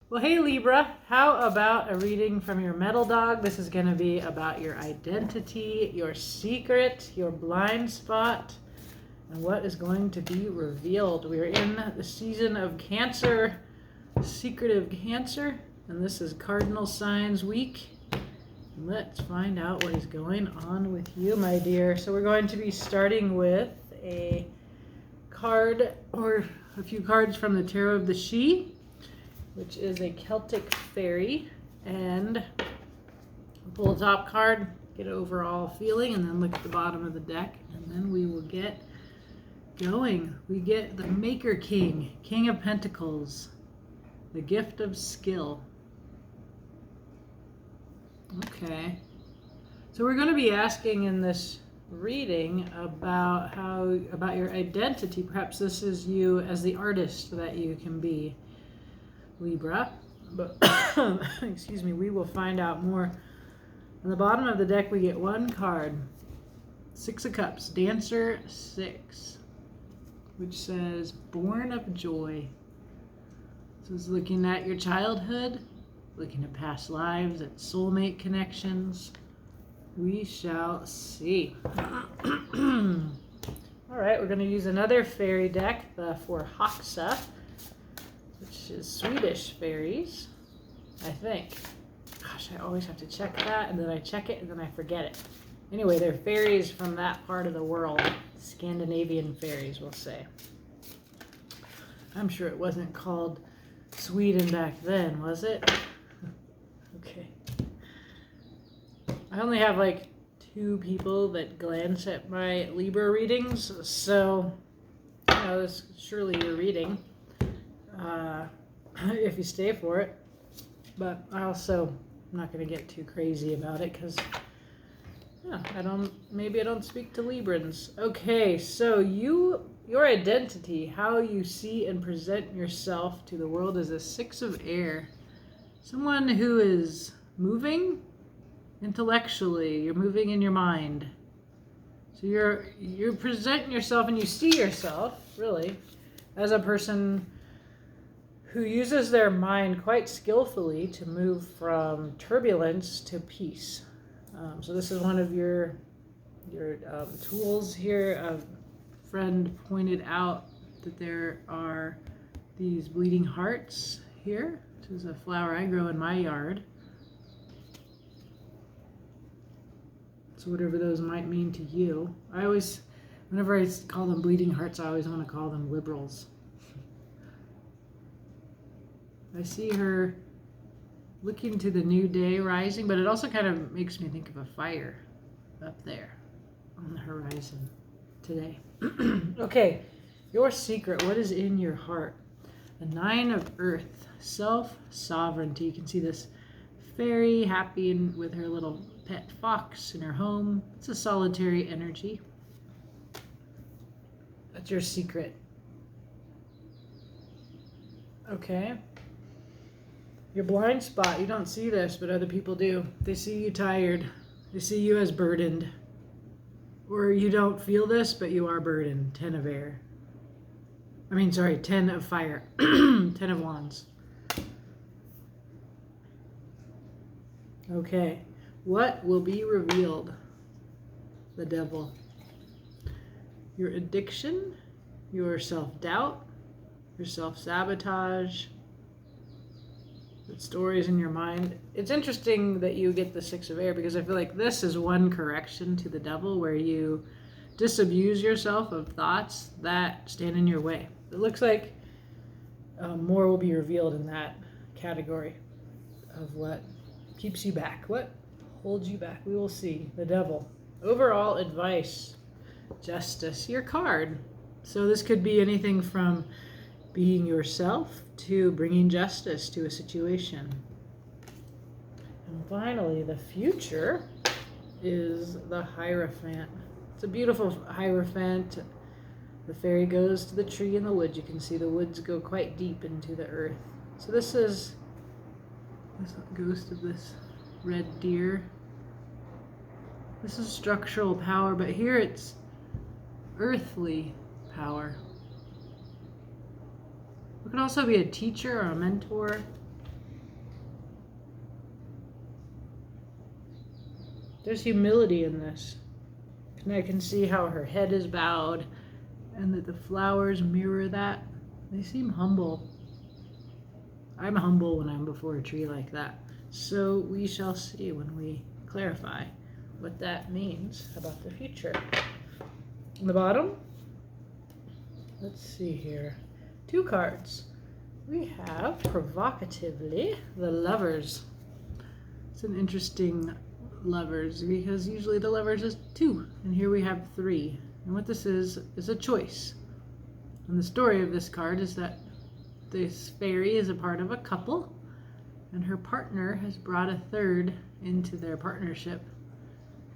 Well, hey Libra, how about a reading from your metal dog? This is going to be about your identity, your secret, your blind spot, and what is going to be revealed. We are in the season of Cancer, secretive Cancer, and this is Cardinal Signs Week. Let's find out what is going on with you, my dear. So we're going to be starting with a card or a few cards from the Tarot of the She, which is a Celtic fairy, and pull the top card, get an overall feeling, and then look at the bottom of the deck, and then we will get going. We get the Maker King, King of Pentacles, the gift of skill. Okay, so we're going to be asking in this reading about your identity. Perhaps this is you as the artist that you can be, Libra, but excuse me, we will find out more. On the bottom of the deck we get one card, Six of Cups, Dancer 6, which says born of joy. So it's looking at your childhood, looking at past lives, at soulmate connections. We shall see. All right, we're going to use another fairy deck, the For Haxa, which is Swedish fairies, I think. Gosh, I always have to check that, and then I check it, and then I forget it. Anyway, they're fairies from that part of the world. Scandinavian fairies, we'll say. I'm sure it wasn't called Sweden back then, was it? Okay. I only have like 2 people that glance at my Libra readings, so this is surely your reading. If you stay for it, but I'm not going to get too crazy about it because maybe I don't speak to Librans. Okay, so your identity, how you see and present yourself to the world, is a 6 of Air. Someone who is moving intellectually, you're moving in your mind. So you're presenting yourself, and you see yourself really as a person who uses their mind quite skillfully to move from turbulence to peace. So this is one of your tools here. A friend pointed out that there are these bleeding hearts here. This is a flower I grow in my yard. So whatever those might mean to you. Whenever I call them bleeding hearts, I always want to call them liberals. I see her looking to the new day rising, but it also kind of makes me think of a fire up there on the horizon today. Okay, your secret, what is in your heart? The 9 of Earth, self-sovereignty. You can see this fairy happy with her little pet fox in her home. It's a solitary energy. That's your secret. Okay. Your blind spot, you don't see this, but other people do. They see you tired. They see you as burdened. Or you don't feel this, but you are burdened. 10 of Air. 10 of Fire. 10 of Wands. Okay. What will be revealed? The Devil. Your addiction, your self-doubt, your self-sabotage, the stories in your mind. It's interesting that you get the 6 of Air, because I feel like this is one correction to the Devil, where you disabuse yourself of thoughts that stand in your way. It looks like more will be revealed in that category of what keeps you back, what holds you back. We will see. The Devil. Overall advice, Justice, your card. So this could be anything from being yourself to bringing justice to a situation. And finally, the future is the Hierophant. It's a beautiful Hierophant. The fairy goes to the tree in the woods. You can see the woods go quite deep into the earth. So this is the ghost of this red deer. This is structural power, but here it's earthly power. It could also be a teacher or a mentor. There's humility in this. And I can see how her head is bowed and that the flowers mirror that. They seem humble. I'm humble when I'm before a tree like that. So we shall see when we clarify what that means about the future. On the bottom, let's see here. 2 cards. We have, provocatively, the Lovers. It's an interesting Lovers because usually the Lovers is 2, and here we have 3. And what this is a choice. And the story of this card is that this fairy is a part of a couple, and her partner has brought a third into their partnership.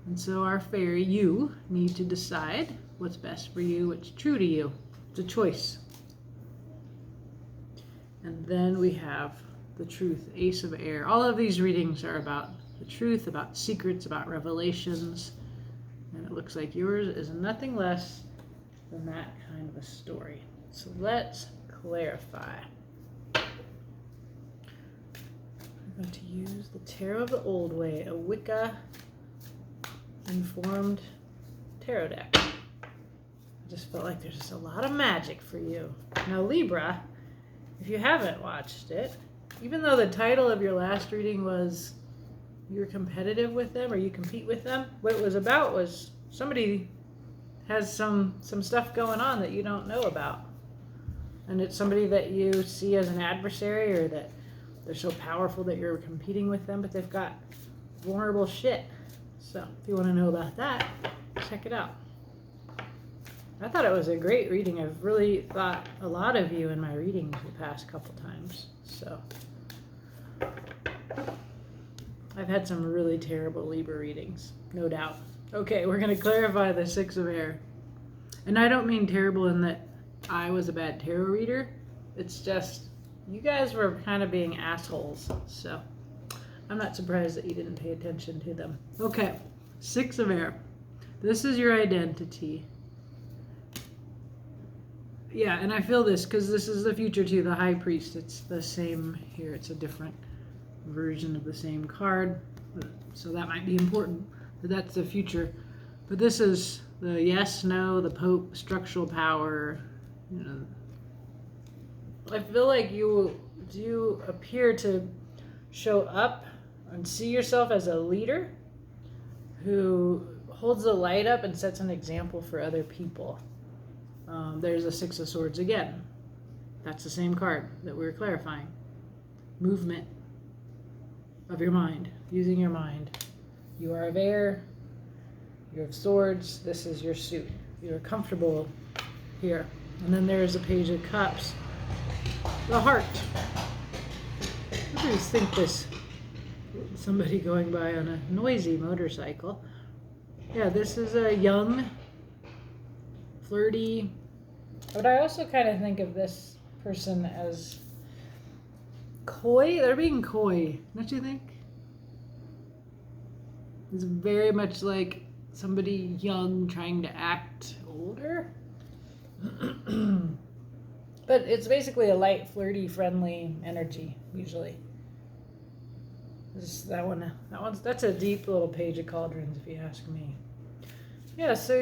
And so our fairy, you, need to decide what's best for you, what's true to you. It's a choice. And then we have the Truth, Ace of Air. All of these readings are about the truth, about secrets, about revelations. And it looks like yours is nothing less than that kind of a story. So let's clarify. I'm going to use the Tarot of the Old Way, a Wicca informed tarot deck. I just felt like there's just a lot of magic for you. Now Libra, if you haven't watched it, even though the title of your last reading was you're competitive with them or you compete with them, what it was about was somebody has some stuff going on that you don't know about. And it's somebody that you see as an adversary, or that they're so powerful that you're competing with them, but they've got vulnerable shit. So if you want to know about that, check it out. I thought it was a great reading. I've really thought a lot of you in my readings the past couple times. So I've had some really terrible Libra readings, no doubt. Okay, we're going to clarify the 6 of Air. And I don't mean terrible in that I was a bad tarot reader. It's just you guys were kind of being assholes. So I'm not surprised that you didn't pay attention to them. Okay, 6 of Air. This is your identity. Yeah, and I feel this because this is the future too, the High Priest. It's the same here. It's a different version of the same card. So that might be important, but that's the future. But this is the yes, no, the Pope, structural power. You know, I feel like you appear to show up and see yourself as a leader who holds the light up and sets an example for other people. There's a 6 of Swords again. That's the same card that we're clarifying. Movement of your mind, using your mind. You are of air, you're of swords, this is your suit. You're comfortable here. And then there's a Page of Cups. The Heart. I always think this, somebody going by on a noisy motorcycle. Yeah, this is a young, flirty, but I also kind of think of this person as coy. They're being coy, don't you think? It's very much like somebody young trying to act older. But it's basically a light, flirty, friendly energy, usually. That's a deep little Page of Cauldrons, if you ask me. Yeah, so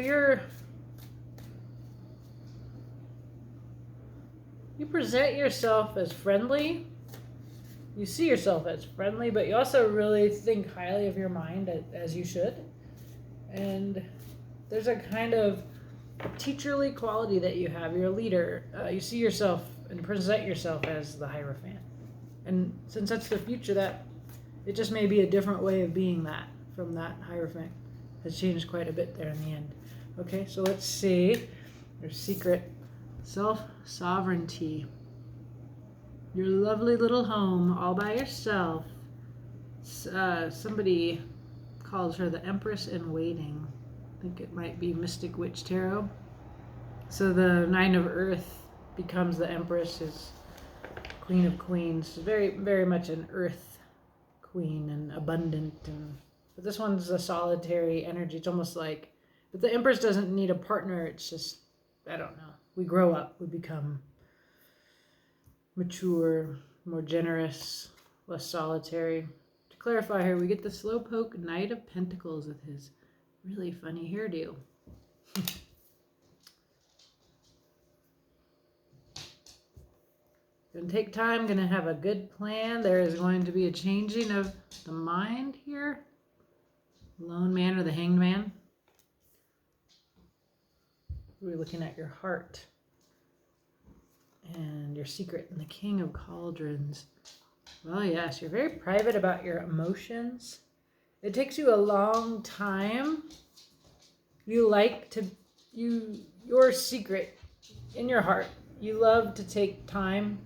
you present yourself as friendly. You see yourself as friendly, but you also really think highly of your mind, as you should. And there's a kind of teacherly quality that you have. You're a leader. You see yourself and present yourself as the Hierophant. And since that's the future, that it just may be a different way of being that from that Hierophant. Has changed quite a bit there in the end. Okay, so let's see. Your secret. Self-sovereignty. Your lovely little home all by yourself. Somebody calls her the Empress in Waiting. I think it might be Mystic Witch Tarot. So the 9 of Earth becomes the Empress, is Queen of Queens. Very, very much an Earth queen and abundant. But this one's a solitary energy. It's almost like, but the Empress doesn't need a partner. It's just, I don't know. We grow up. We become mature, more generous, less solitary, to clarify here, we get the Slowpoke Knight of Pentacles with his really funny hairdo. Gonna take time, gonna have a good plan. There is going to be a changing of the mind here. Lone Man or the Hanged Man. We're looking at your heart and your secret and the King of Cauldrons. Well, yes, you're very private about your emotions. It takes you a long time. You like to, your secret in your heart. You love to take time,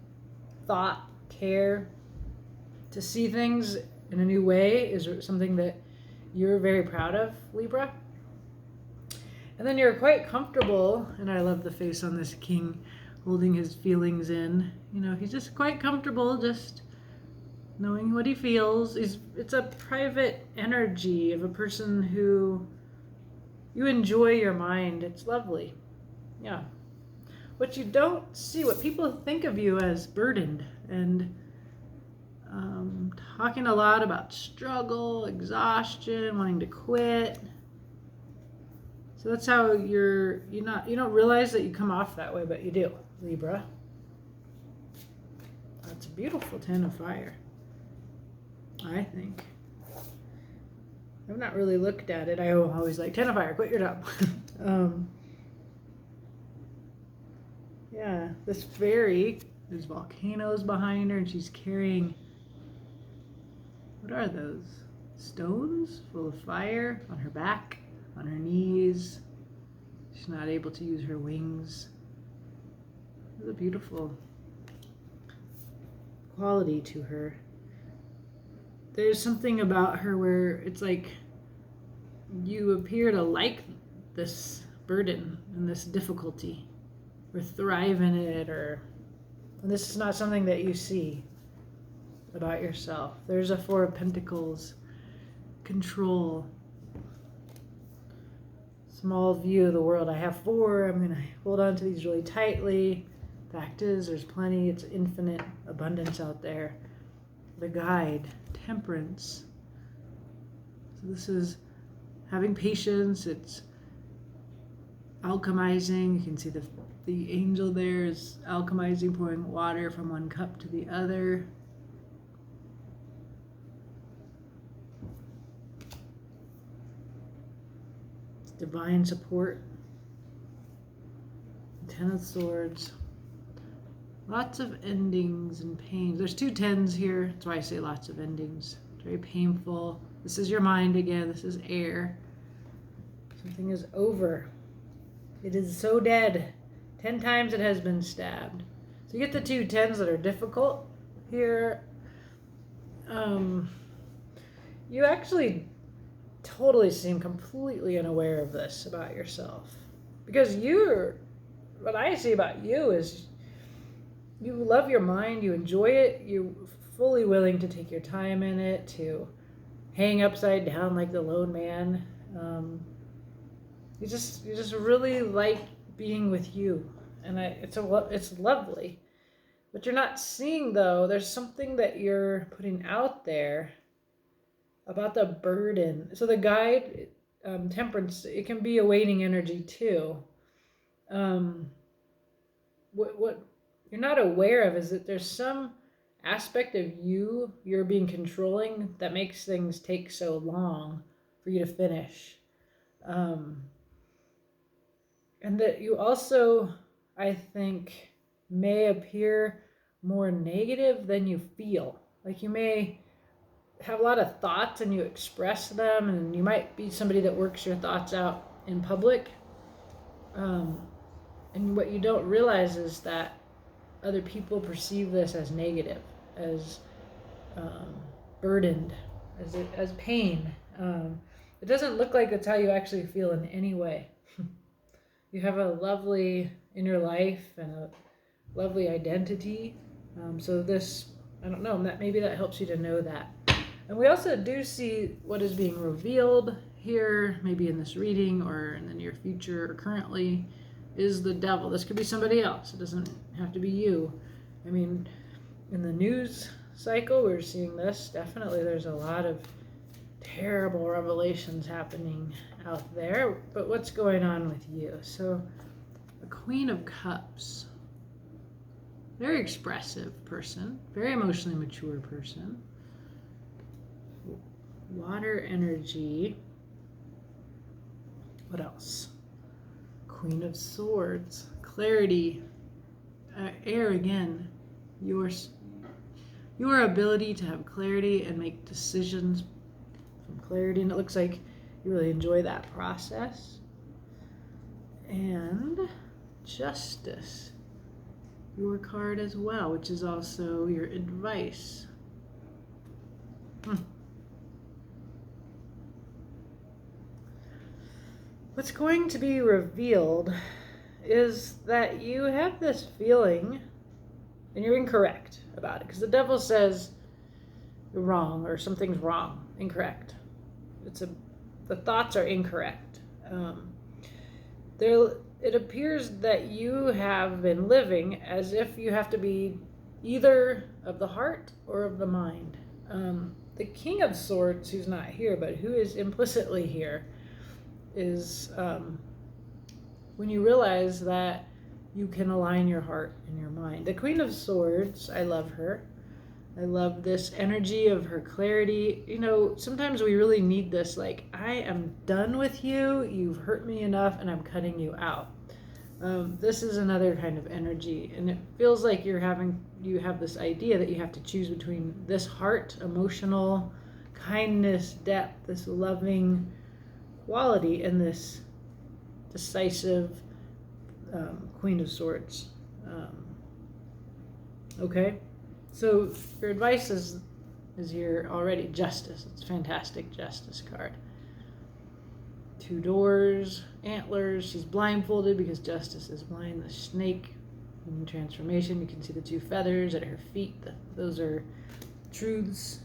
thought, care, to see things in a new way is something that you're very proud of, Libra. And then you're quite comfortable, and I love the face on this king holding his feelings in. You know, he's just quite comfortable just knowing what he feels. It's a private energy of a person who you enjoy your mind. It's lovely. Yeah. What you don't see, what people think of you as burdened and talking a lot about struggle, exhaustion, wanting to quit. So that's how you don't realize that you come off that way, but you do, Libra. That's a beautiful Ten of Fire, I think. I've not really looked at it. I always like, Ten of Fire, quit your job. Yeah, this fairy, there's volcanoes behind her, and she's carrying, what are those? Stones full of fire on her back, on her knees. She's not able to use her wings. There's a beautiful quality to her. There's something about her where it's like you appear to like this burden and this difficulty, or thrive in it, and this is not something that you see about yourself. There's a Four of Pentacles, control, small view of the world. I have four, I'm gonna hold on to these really tightly. Fact is, there's plenty, it's infinite abundance out there. The Guide, Temperance. So this is having patience, it's alchemizing. You can see the angel there is alchemizing, pouring water from one cup to the other. It's divine support. Ten of Swords. Lots of endings and pains. There's two tens here. That's why I say lots of endings. It's very painful. This is your mind again. This is air. Something is over. It is so dead. 10 times it has been stabbed. So you get the two tens that are difficult here. You actually totally seem completely unaware of this about yourself. Because what I see about you is you love your mind, you enjoy it, you're fully willing to take your time in it, to hang upside down like the lone man. You just really like being with you, and it's lovely. But you're not seeing, though, there's something that you're putting out there about the burden. So the Guide, Temperance, it can be a waiting energy too. What you're not aware of is that there's some aspect of you're being controlling that makes things take so long for you to finish. And that you also, I think, may appear more negative than you feel. Like you may have a lot of thoughts and you express them, and you might be somebody that works your thoughts out in public. And what you don't realize is that other people perceive this as negative, as burdened, as pain. It doesn't look like that's how you actually feel in any way. You have a lovely inner life and a lovely identity. So this, I don't know, maybe that helps you to know that. And we also do see what is being revealed here, maybe in this reading or in the near future or currently, is the devil. This could be somebody else. It doesn't have to be you. I mean, in the news, cycle, we're seeing this. Definitely there's a lot of terrible revelations happening out there. But what's going on with you? So, the Queen of Cups. Very expressive person. Very emotionally mature person. Water energy. What else? Queen of Swords. Clarity. Air again. Your ability to have clarity and make decisions from clarity. And it looks like you really enjoy that process. And Justice. Your card as well, which is also your advice. What's going to be revealed is that you have this feeling, and you're incorrect about it, because the devil says you're wrong or something's wrong, incorrect. The thoughts are incorrect. It appears that you have been living as if you have to be either of the heart or of the mind. The King of Swords, who's not here, but who is implicitly here, is when you realize that you can align your heart and your mind. The Queen of Swords, I love her. I love this energy of her clarity. You know, sometimes we really need this, like, I am done with you, you've hurt me enough, and I'm cutting you out. This is another kind of energy, and it feels like you have this idea that you have to choose between this heart, emotional, kindness, depth, this loving quality, and this decisive Queen of Swords. Okay, so your advice is here already. Justice. It's a fantastic Justice card. 2 doors, antlers. She's blindfolded because Justice is blind. The snake in transformation. You can see the 2 feathers at her feet. Those are truths.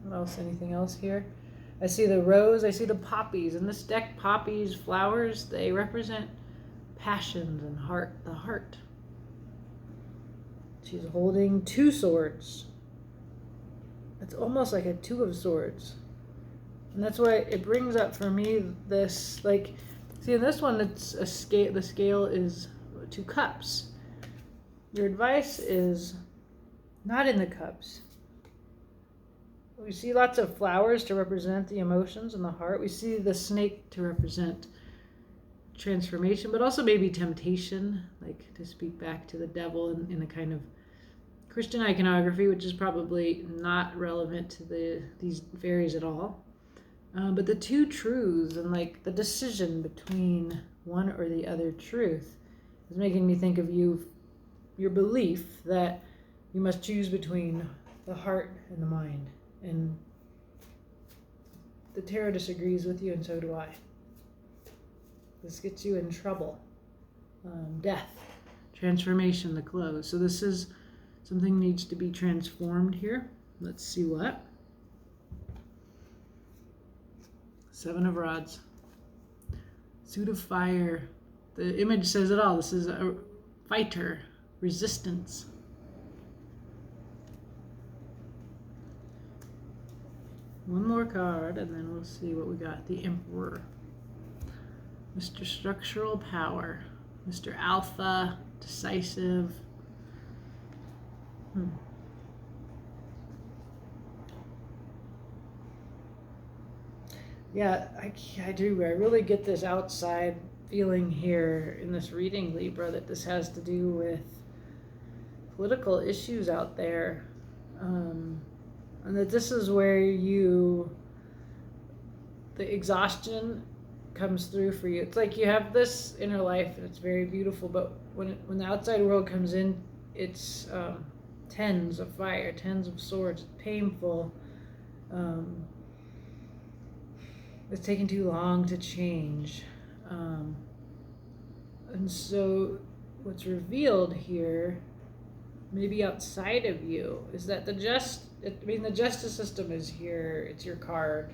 What else? Anything else here? I see the rose. I see the poppies. In this deck, poppies, flowers, they represent passions and heart. The heart. She's holding 2 swords. It's almost like a 2 of swords. And that's why it brings up for me this, like, see in this one, it's a scale. The scale is 2 cups. Your advice is not in the cups. We see lots of flowers to represent the emotions and the heart. We see the snake to represent transformation, but also maybe temptation, like to speak back to the devil in a kind of Christian iconography, which is probably not relevant to these fairies at all. But the 2 truths and like the decision between one or the other truth is making me think of your belief that you must choose between the heart and the mind. And the tarot disagrees with you, and so do I. This gets you in trouble. Death, transformation, the close. So this is something needs to be transformed here. Let's see what. 7 of Rods. Suit of Fire. The image says it all. This is a fighter, resistance. One more card, and then we'll see what we got. The Emperor. Mr. Structural Power. Mr. Alpha, decisive. Yeah, I do. I really get this outside feeling here in this reading, Libra, that this has to do with political issues out there. And that this is where the exhaustion comes through for you. It's like you have this inner life and it's very beautiful, but when the outside world comes in, it's tens of fire, tens of swords, painful. It's taking too long to change. And so what's revealed here, maybe outside of you, is that the justice system is here. It's your card.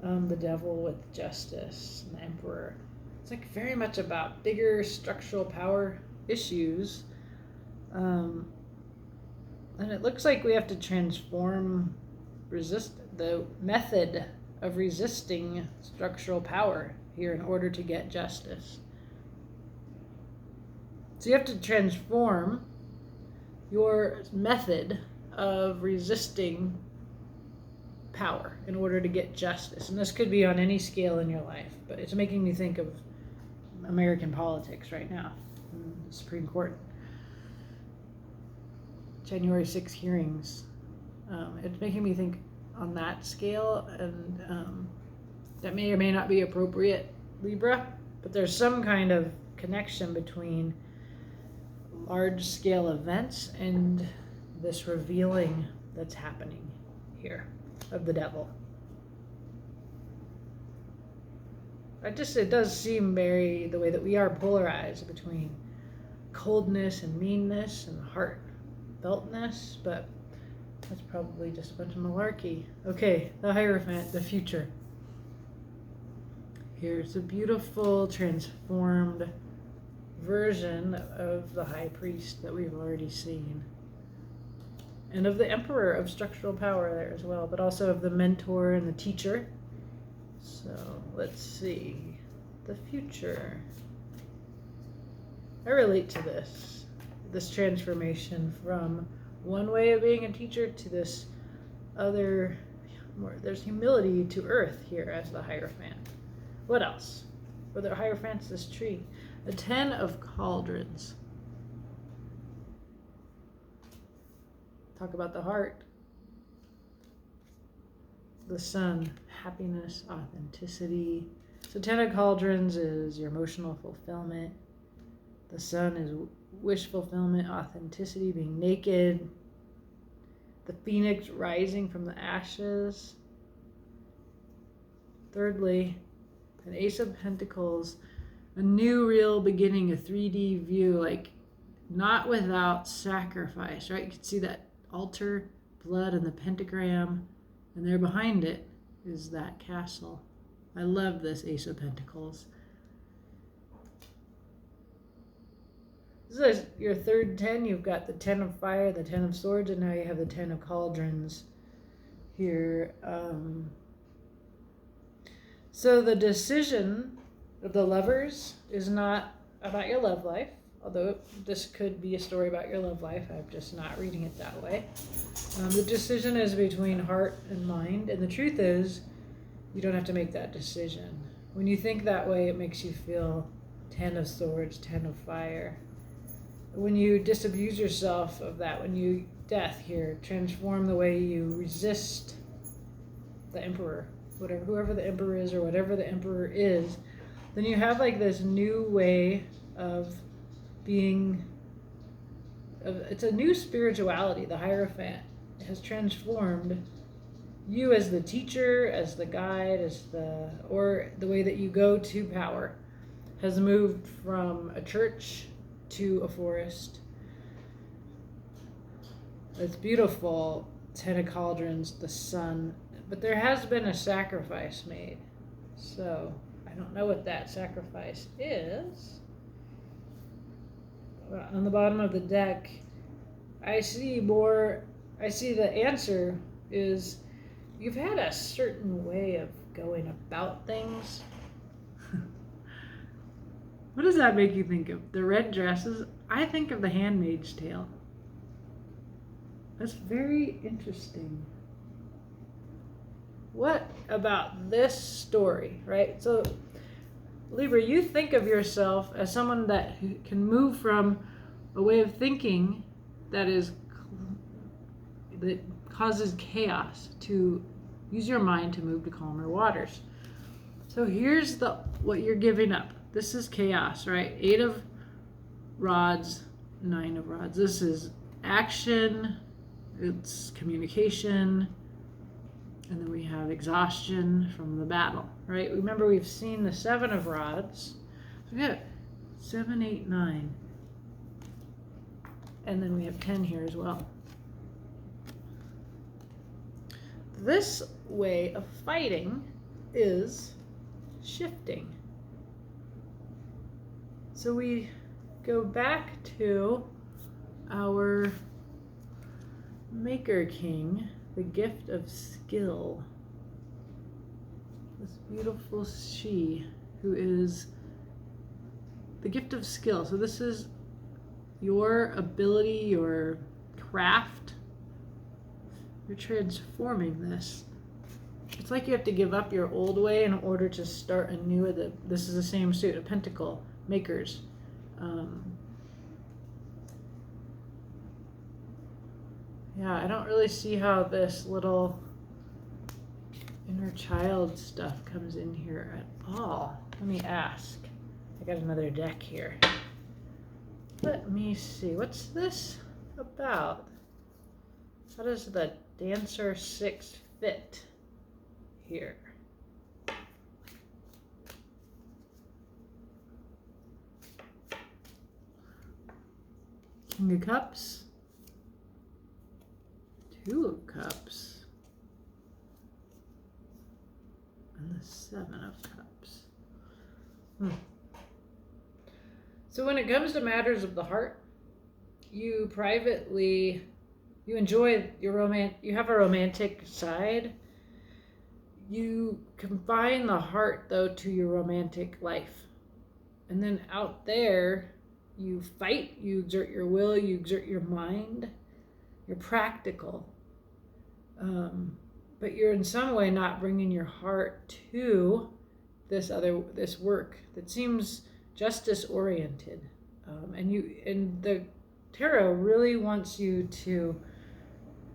The devil with justice and the emperor. It's like very much about bigger structural power issues. And it looks like we have to transform the method of resisting structural power here in order to get justice. So you have to transform your method of resisting power in order to get justice. And this could be on any scale in your life, but it's making me think of American politics right now, the Supreme Court. January 6 hearings. It's making me think on that scale, and that may or may not be appropriate, Libra, but there's some kind of connection between large-scale events and this revealing that's happening here of the devil. It does seem very the way that we are polarized between coldness and meanness and heartfeltness, but that's probably just a bunch of malarkey. Okay, the Hierophant, the future. Here's a beautiful transformed version of the High Priest that we've already seen. And of the Emperor of structural power there as well, but also of the mentor and the teacher. So let's see. The future. I relate to this transformation from one way of being a teacher to this other. There's humility to earth here as the Hierophant. What else? For the Hierophant's this tree. The 10 of Cauldrons. Talk about the heart. The sun, happiness, authenticity. So 10 of Cauldrons is your emotional fulfillment. The sun is wish fulfillment, authenticity, being naked. The phoenix rising from the ashes. Thirdly, an Ace of Pentacles, a new real beginning, a 3D view, like not without sacrifice, right? You can see that altar, blood, and the pentagram, and there behind it is that castle. I love this Ace of Pentacles. This is your third 10. You've got the 10 of fire, the 10 of swords, and now you have the 10 of cauldrons here. So the decision of the Lovers is not about your love life, although this could be a story about your love life. I'm just not reading it that way. The decision is between heart and mind, and the truth is you don't have to make that decision. When you think that way, it makes you feel 10 of swords, 10 of fire. When you disabuse yourself of that, when you, death here, transform the way you resist the emperor, whoever the emperor is or whatever the emperor is, then you have like this new way of being, it's a new spirituality. The Hierophant has transformed you as the teacher, as the guide, or the way that you go to power has moved from a church to a forest. It's beautiful. 10 of Cauldrons, the sun, but there has been a sacrifice made. So I don't know what that sacrifice is. On the bottom of the deck, I see the answer is you've had a certain way of going about things. What does that make you think of? The red dresses? I think of The Handmaid's Tale. That's very interesting. What about this story, right? So, Libra, you think of yourself as someone that can move from a way of thinking that causes chaos to use your mind to move to calmer waters. So here's what you're giving up. This is chaos, right? 8 of rods, 9 of rods. This is action, it's communication, and then we have exhaustion from the battle, right? Remember, we've seen the 7 of rods. So we got 7, 8, 9. And then we have 10 here as well. This way of fighting is shifting. So we go back to our Maker King, the gift of skill. This beautiful she who is the gift of skill. So this is your ability, your craft. You're transforming this. It's like you have to give up your old way in order to start a new. This is the same suit, a pentacle, makers. Yeah, I don't really see how this little inner child stuff comes in here at all. Let me ask. I got another deck here. Let me see. What's this about? How does the Dancer 6 fit here? King of Cups. Two of Cups. And the Seven of Cups. So when it comes to matters of the heart, you enjoy you have a romantic side. You confine the heart, though, to your romantic life. And then out there, you fight, you exert your will, you exert your mind. You're practical. But you're in some way not bringing your heart to this work that seems justice oriented. And the tarot really wants you to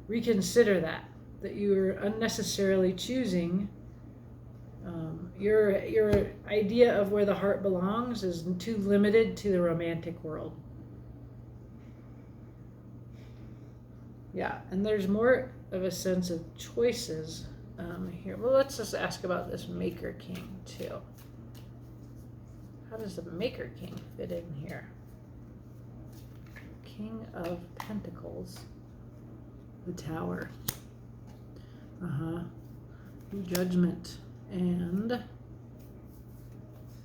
reconsider that you're unnecessarily choosing. Your idea of where the heart belongs is too limited to the romantic world. Yeah, and there's more of a sense of choices here. Well, let's just ask about this Maker King too. How does the Maker King fit in here? King of Pentacles, the Tower, Judgment, and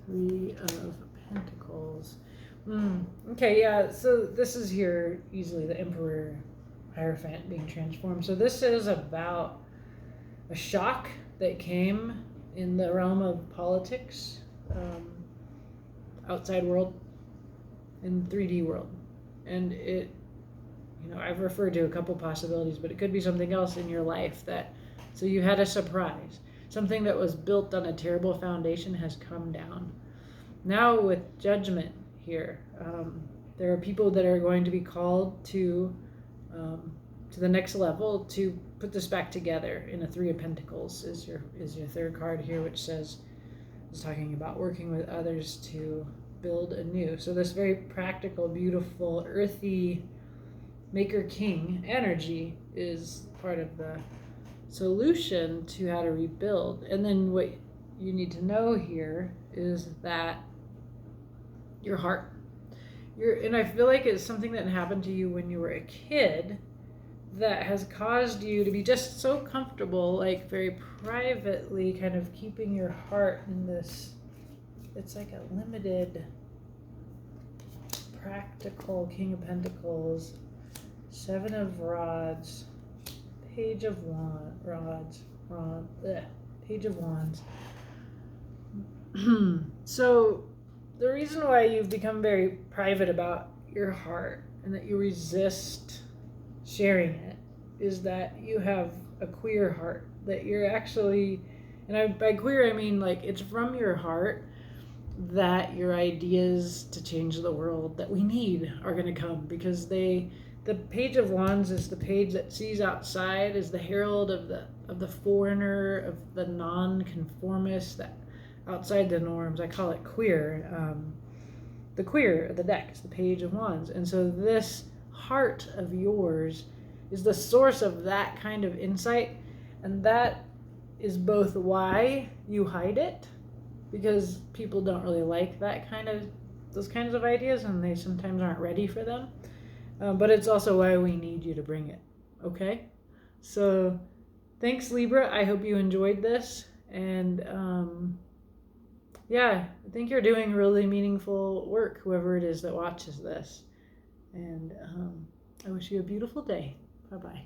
Three of Pentacles. Okay, yeah, so this is here easily the Emperor Hierophant being transformed. So this is about a shock that came in the realm of politics, outside world, in 3D world. And it, I've referred to a couple possibilities, but it could be something else in your life so you had a surprise. Something that was built on a terrible foundation has come down. Now with Judgment here, there are people that are going to be called to the next level to put this back together. In a Three of Pentacles is your third card here, which is talking about working with others to build anew. So this very practical, beautiful, earthy Maker King energy is part of the solution to how to rebuild. And then what you need to know here is that your heart, and I feel like it's something that happened to you when you were a kid that has caused you to be just so comfortable, like very privately kind of keeping your heart in this, it's like a limited, practical King of Pentacles, Seven of Rods, Page of Page of Wands. So the reason why you've become very private about your heart and that you resist sharing it is that you have a queer heart, that you're actually, and by queer I mean like it's from your heart that your ideas to change the world that we need are going to come, because the Page of Wands is the page that sees outside, is the herald of the foreigner, of the non-conformist, that outside the norms. I call it queer. The queer of the deck is the Page of Wands. And so this heart of yours is the source of that kind of insight. And that is both why you hide it, because people don't really like those kinds of ideas, and they sometimes aren't ready for them. But it's also why we need you to bring it. Okay? So thanks, Libra. I hope you enjoyed this. And yeah, I think you're doing really meaningful work, whoever it is that watches this. And I wish you a beautiful day. Bye-bye.